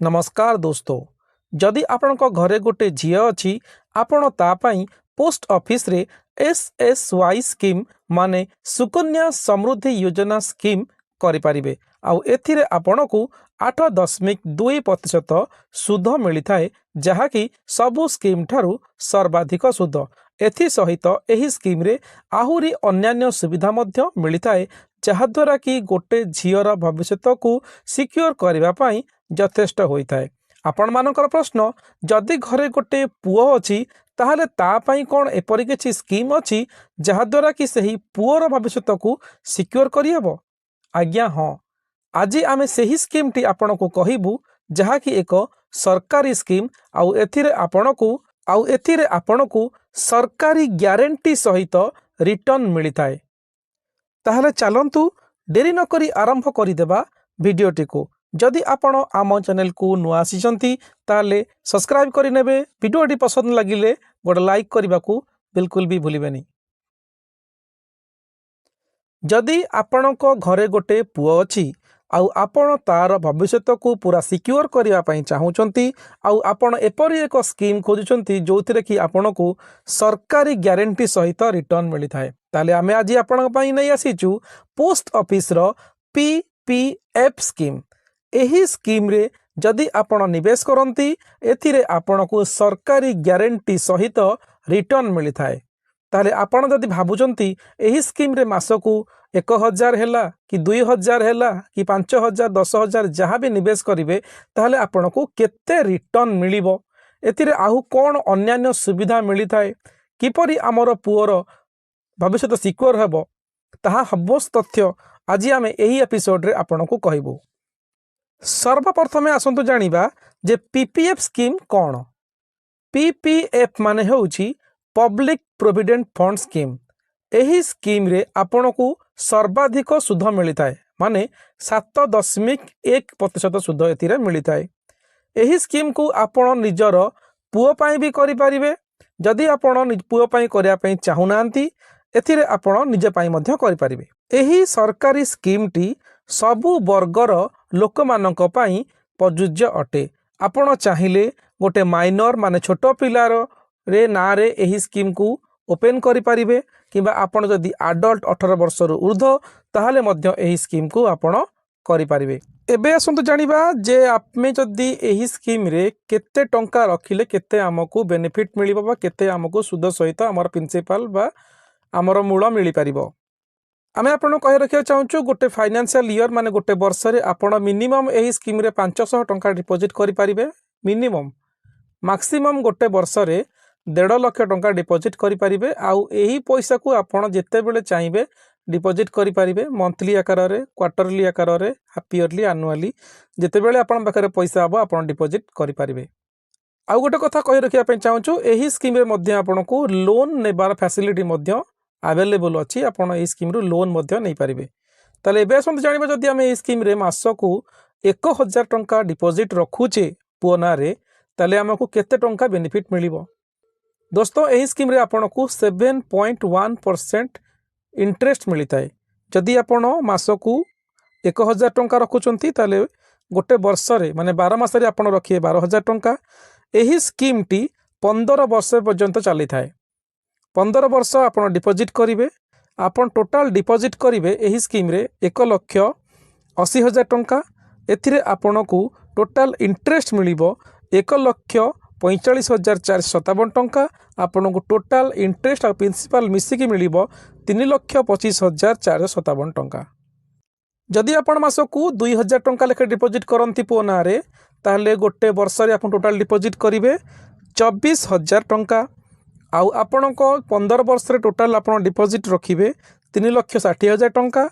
नमस्कार दोस्तों, जदि आपणक घरे गोटे झील अच्छी आपण तापाई पोस्ट ऑफिस रे SSY स्कीम माने सुकन्या समृद्धि योजना स्कीम करें आउ एथिरे आपणकू 8.2% सुध मिलता है जहाँकि सबु स्कीम ठारू सर्वाधिक सुध। एथि सहित एही स्कीम रे आहुरी अन्यान्य सुविधा मध्य मिलता है जहाद्वारा कि गोटे झीर भविष्य को सिक्योर करने यथेष्ट होता है। आपण मानकर प्रश्न, जदि घरे गोटे पुओ अच्छी ताहले तापाई कौन एपरी किछि स्कीम अच्छी जहाद्वारा कि सही पुओर भविष्य को सिक्योर करिहेबो? आज्ञा हाँ, आज आमे सही स्कीम टी आपण को कहबू जहाँकि एक सरकारी स्कीम आउ एथिरे आपणकू सरकारी ग्यारंटी सहित रिटर्न मिलता है। ताहले चलंतु डेरी न करी आरंभ करदेबा भिडियोटी को। जदि आपण आम चैनल को नुआ आसीचंती ताले सब्सक्राइब करि नेबे। भिडियोटी पसंद लागिले गोटे लाइक करने को बिल्कुल भी भूलिबेनी। जदि आपणक घरे गोटे पुओ अच्छी आउ आपण तार भविष्य को पूरा सिक्योर करने पई चाहूचंती आउ आपण एपरी एक स्कीम खोजुचंती जो थिरे कि आपणकू सरकारी ग्यारंटी सहित रिटर्न मिलता है, ताले आमे आज आपण पई नै आसीचु पोस्ट ऑफिस रो PPF स्कीम। एही स्कीम रे जदि आपण निवेश करंती एथिरे आपणकू सरकारी ग्यारंटी सहित रिटर्न मिलता है। ताले आपण जदि भाबुचंती एही स्कीम रे मासकू 1000 हैला कि 2000 हैला कि 5000 10,000 जहाँ भी निवेश करिवे ताहले आपणकू केते रिटर्न मिलिबो, एथिरे आहु कोन अन्यान्य सुविधा मिलता है, किपरि आमर पुओर भविष्य सिक्योर हेबो ताहा हबोस तथ्य आज आमे एही एपिसोड रे आपणकू कहबो। सर्वप्रथमे आसंतु जानिबा जे PPF स्कीम कौन। PPF माने होउची पब्लिक प्रोविडेंट फंड स्कीम। एही स्कीम रे आपणकू सर्वाधिक सुध मिलता है, माने 7.1% सुध एथिरे मिलता है। एही स्कीम को आपण निजर पुओ पाई भी करि परिबे। जदि आपण पुओ पाई करिया पई चाहुनांती एथिरे आपण निजे पाई मध्य करि परिबे। एही सरकारी स्कीम टी सबु वर्गर लोक मानक पाई प्रযোज्य अटे। आपण चाहिले गोटे माइनर माने छोट पिलार रे ना रे एही स्कीम को ओपन करि परिबे, किबा आपण जदि एडल्ट 18 वर्ष रु ऊर्ध्व ताहले मध्य एही स्कीम को आपण करि परिबे। एबे आसंतु जानिबा जे आपमे जदि एही स्कीम रे केते टंका रखिले केते हमकू बेनिफिट मिलिबो बा केते हमकू सुद सहित हमर प्रिंसिपल बा हमर मूल मिली परिबो। आमे आपण कहि रखिया चाहूचु गोटे फाइनेंशियल ईयर माने गोटे वर्ष रे आपण मिनिमम एही स्कीम रे 500 टंका डिपॉजिट करि परिबे। मिनिमम मैक्सिमम गोटे वर्ष रे 1.5 लाख टंका डिपॉजिट करि परिबे। आउ एही पैसा को आपण जेते बेले चाहिबे डिपॉजिट करि परिबे, मंथली आकार रे, क्वार्टरली आकार रे, हाफ ईयरली, एनुअली जेते बेले आपण पाखरे पैसा हबो आपण डिपॉजिट करि परिबे। आउ गोटे कथा कहि रखिया पय चाहूचु एही स्कीम रे मध्ये आपण को लोन नेबार फैसिलिटी मध्ये अवेलेबल अच्छी। आपण एही स्कीम रु लोन मध्ये नै परिबे। ताले एबे आसंतु जानिबा जदि आमे एही स्कीम रे मासकू 1000 टंका डिपॉजिट रखुचे पुओ ना रे ताले हमकू केते टंका बेनिफिट मिलिबो? दोस्तों एही स्कीम रे आपनको 7.1% इंटरेस्ट मिलता है। जदि आपण मासकू 1000 टंका रखुचंती ताले गोटे वर्ष रे माने 12 मास रे आपण रखिए 12,000 टंका। एही स्कीम टी 15 वर्ष पर्यंत चली थाए। 15 वर्ष आपण डिपॉजिट करिवे। आपण टोटल डिपॉजिट करिवे एही स्कीम रे 1,80,000 टंका। एथिरे आपणकू टोटल इंटरेस्ट मिलिबो 1,45,457 टंका। आपन को टोटल इंटरेस्ट और प्रिंसिपल मिसिकी मिलिबो 3,25,457 टंका। जदि आपण मासकू 2,000 टंका लेखे डिपॉजिट करंती पुओ ना रे ताहले गोटे वर्ष रे आपण टोटल डिपॉजिट करिवे 24,000 टंका। आउ आपण को 15 वर्ष रे टोटल आपण डिपॉजिट रखिबे 3,60,000 टंका।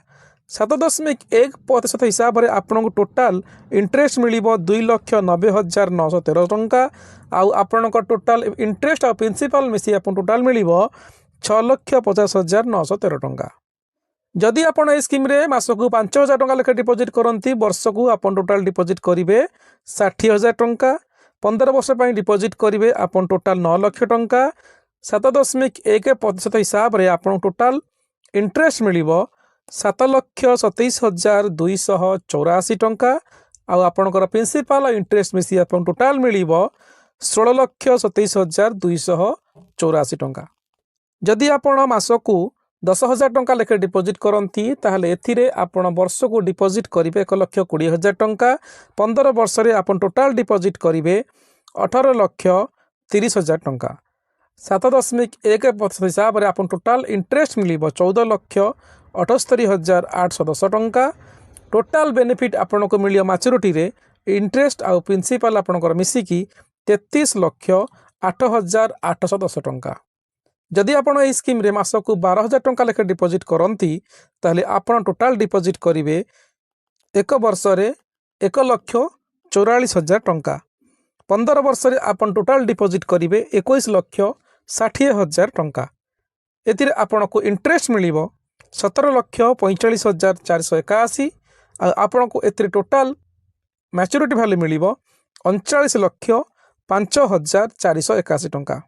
7.1% हिसाब रे आपण को टोटल इंटरेस्ट मिलिबो 2,90,913 टंका। आउ आपण को टोटल इंटरेस्ट और प्रिंसिपल मिसी आपण टोटल मिलिबो 6,50,913 टंका। जदि आपण ए स्कीम रे मासकू 5,000 टंका लेखे डिपॉजिट करंती वर्षकू आपण टोटल डिपॉजिट करिवे 60,000 टंका। 15 वर्ष पई डिपॉजिट करिवे आपण टोटल 9 लाख टंका। 7.1% हिसाब रे आपण टोटल इंटरेस्ट मिलिबो 7,27,284 टंका। आपणकर प्रिंसिपल इंटरेस्ट मिसी आपन टोटाल मिलिबो 16,27,284 टंका। जदि आपण मासकू 10,000 टंका लेखे डिपोजिट करती ताहले एथिरे आपण वर्ष को डिपोजिट करेंगे 1,20,000 टंका। 15 वर्ष रे आपण टोटाल डिपोजिट करेंगे 18,30,000 टंका। 7.1% हिसाब से आपन टोटाल इंटरेस्ट मिलिबो 14,78,810 टंका। टोटाल बेनिफिट आपन को मिलियो मैच्योरिटी रे इंटरेस्ट आउ प्रिंसिपल आपनकर मिसिकी 33,08,810 टंका। जदि आपण एही स्कीम रे मासकू 12,000 टंका लेखे डिपोजिट करती ताहले आपण टोटाल डिपोजिट करेंगे एक वर्ष रे 1,44,000 टंका। 15 वर्ष रे आपण टोटाल डिपोजिट करेंगे 21,60,000 टंका। एथिरे आपण को इंटरेस्ट मिलिबो 17,45,481 आपण को एथिरे टोटाल मैच्योरिटी वैल्यू मिलिबो 39,05,481 टंका।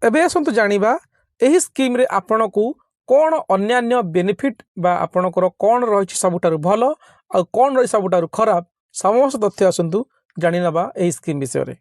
एबे आसंतु जानिबा एही स्कीम रे आपण को कौन अन्यान्य बेनिफिट बा आपणकर कौन रही सबुठारु भल आ कौन रही सबुठारु खराब समस्त तथ्य आसंतु जानि नबा एही स्कीम विषय रे।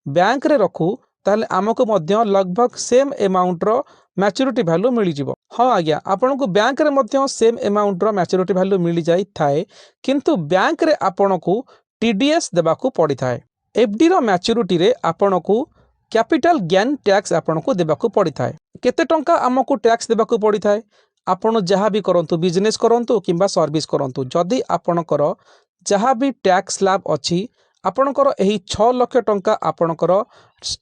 बैंक रे रखू ताले आमको मध्य लगभग सेम अमाउंट रो मैच्योरिटी वैल्यू मिल जिवो। हाँ आज्ञा आपण को बैंक रे मध्य सेम अमाउंट रो मैच्योरिटी वैल्यू मिल जाई थाए किंतु बैंक रे आपण को टीडीएस देबा को पड़ी थाए। एफडी रो मैच्योरिटी रे आपण को कैपिटल गेन टैक्स आपण को देबा को पड़ी थाए। केते टंका आमको टैक्स देबा को पड़ी थाए आपण जहाँ भी करंतु बिजनेस करंतु किंबा सर्विस करंतु जदि आपणकर जहाँ भी टैक्स स्लैब अछि आपणकर एही 6 लाख टंका आपणकर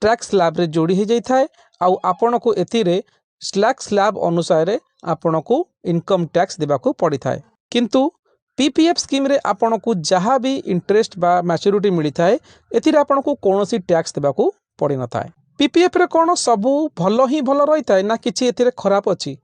टैक्स स्लैब रे जोड़ी हो जाई थाए आउ आपण को एथिरे टैक्स स्लैब अनुसार आपण को इनकम टैक्स देबा को पड़ी थाए। किंतु पीपीएफ स्कीम रे आपण को जहाँ भी इंटरेस्ट बा मैच्योरिटी मिली थाए एथिरे आपण को कोनोसी टैक्स देबा को पड़ी न थाए। पीपीएफ रे कोन सबु भलो ही भलो रही थाए ना किछि एथिरे खराब अछि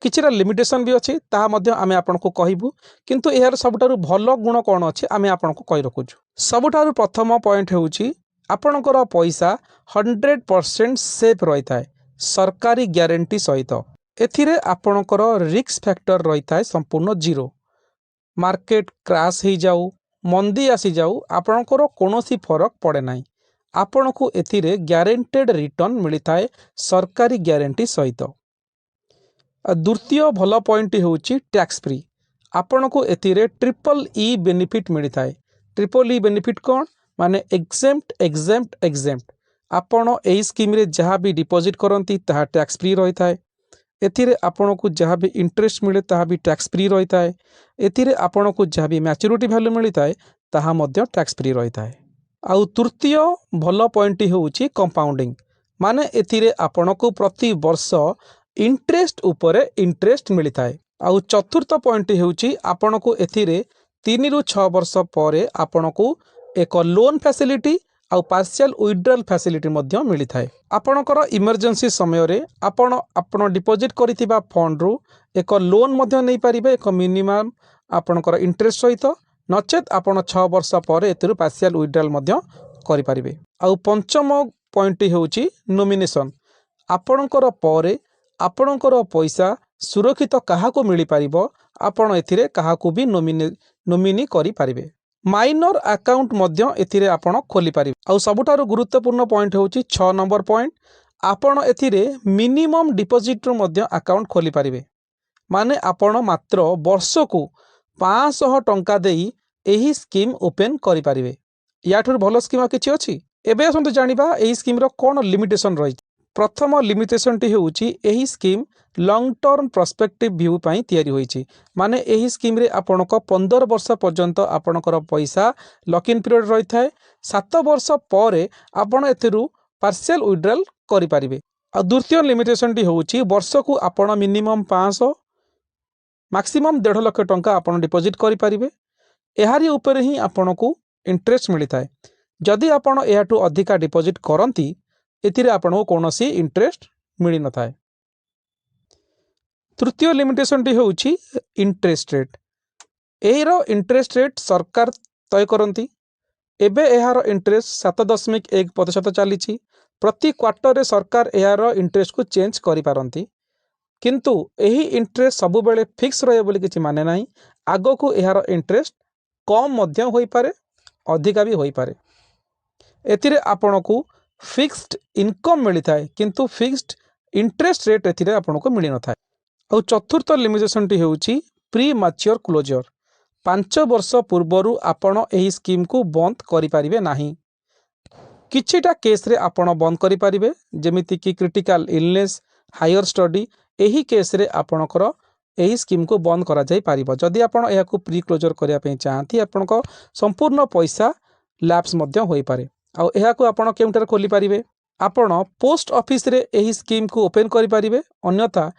किछिरा लिमिटेशन भी अछि ताहा मध्य आमे आपण को कहिबु किंतु एहर सबुठारु भलो गुण कोन अछि आमे आपण को कहि रखुछु। सबुठारु प्रथम पॉइंट हेउछि आपणकर पैसा 100% सेफ रही थाए सरकारी ग्यारंटी सहित। एथिरे आपणकर रिस्क फैक्टर रही थाए संपूर्ण जीरो। मार्केट क्रैश हो जाऊ मंदी आसी जाऊ आपणकर कोनोसी फरक पड़े नाही। आपण को एथिरे ग्यारंटेड रिटर्न मिली थाए सरकारी ग्यारंटी सहित। द्वितीय भलो पॉइंट हेउछि टैक्स फ्री। आपण को एथिरे ट्रिपल ई बेनिफिट मिली थाए। ट्रिपल ई बेनिफिट कौन माने एग्जेम्प्ट आपण एही स्कीम रे जहाँ भी डिपोजिट करती ताहा टैक्स फ्री रही थाए। एथिरे आपण को जहाँ भी इंटरेस्ट मिले ताहा भी टैक्स फ्री रही थाए। एथिरे आपण को जहाँ भी मैच्योरिटी वैल्यू मिली थाए ताहा मध्य टैक्स फ्री रही थाए। आउ तृतीय भलो पॉइंट हेउछि कंपाउंडिंग माने एथिरे आपण को प्रति वर्ष इंटरेस्ट उपरे इंटरेस्ट मिली थाए। आउ चतुर्थ पॉइंट हेउछि आपण को एथिरे 3 रु 6 वर्ष परे आपण को एक लोन फैसिलिटी आउ पार्शियल विथड्रॉल फैसिलिटी मध्य मिली थाए। आपणकर इमरजेंसी समय रे आपण डिपोजिट करिथिबा फंड रु एक लोन मध्य नै परिबे एक मिनिमम आपणकर इंटरेस्ट सहित नचेत आपण 6 वर्ष पर एतिरु पार्शियल विथड्रॉल मध्य करि परिबे। आउ पंचम पॉइंट हेउछि नॉमिनेशन आपणकर परे आपणकर पैसा सुरक्षित काहाको मिली परिबो आपण एथिरे काहाको भी नॉमिनी करि परिबे। माइनर अकाउंट मध्य एथिरे आपण खोली परिबे। आउ सबुठारु गुरुत्वपूर्ण पॉइंट हेउछि 6 नंबर पॉइंट आपण एथिरे मिनिमम डिपोजिट रु मध्य अकाउंट खोली परिबे माने आपण मात्र वर्ष को 500 टंका देई एही स्कीम ओपन करि परिबे। याठुर भलो स्कीम किछि अछि। एबे असंतु जानिबा एही स्कीम रो कोन लिमिटेशन रही। प्रथम लिमिटेशन टी हेउछि एही scheme long term perspective view पई तयारी होईछि माने एही स्कीम रे आपनको 15 वर्ष पर्यंत आपनकर पैसा लॉक इन पीरियड रही थाए। 7 वर्ष पर आपण एथिरु पार्शियल विथड्रॉल करि परिबे। आ द्वितीय लिमिटेशन टी होउछि वर्ष को आपण मिनिमम 500 मैक्सिमम 1.5 लाख टंका आपण डिपोजिट करि परिबे। एहारी ऊपर ही आपनको इंटरेस्ट मिली थाए। जदि आपण एहाटू अधिका डिपोजिट करंती एथिरे आपनको कोनोसी इंटरेस्ट मिली न थाए। तृतीय लिमिटेशन टी होउछि इंटरेस्ट रेट। एहिरो इंटरेस्ट रेट सरकार तय करंती। एबे एहारो इंटरेस्ट 7.1% चलीछि। प्रति क्वार्टर रे सरकार एहारो इंटरेस्ट को चेंज करि पारंती किंतु एही इंटरेस्ट सब बेले फिक्स रहे बोली किछि माने नाही। आगो को एहारो इंटरेस्ट कम मध्य होई पारे अधिका भी होई पारे। एथिरे आपणको फिक्स्ड इनकम मिली थाए किंतु फिक्स्ड इंटरेस्ट रेट एथिरे आपणको मिली न थाए। और चतुर्थ लिमिटेशन टी हेउची प्री मैच्योर क्लोजर। 5 वर्ष पूर्वरु आपण एही स्कीम को बंद करि पारिबे नाही। किछिटा केस रे आपण बंद करि पारिबे जेमिति कि क्रिटिकल इलनेस हायर स्टडी एही केस रे आपणकर एही स्कीम को बंद करा जाई पारिबो। जदि आपण एहा को प्री क्लोजर करिया पे चाहती आपणको संपूर्ण पैसा लैप्स मध्य होई पारे। आ एहा को आपण केउंटर खोली पारिबे आपण पोस्ट ऑफिस रे एही स्कीम को ओपन करि पारिबे। अन्यथा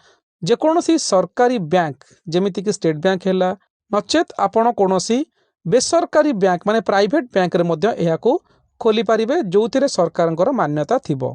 जे कोनोसी सरकारी बैंक जेमिति कि स्टेट बैंक हैला नचेत आपण कोनोसी बेसरकारी बैंक माने प्राइवेट बैंक रे मध्य एहा को खोली पारिबे जोथिरे सरकारनकर मान्यता थिबो।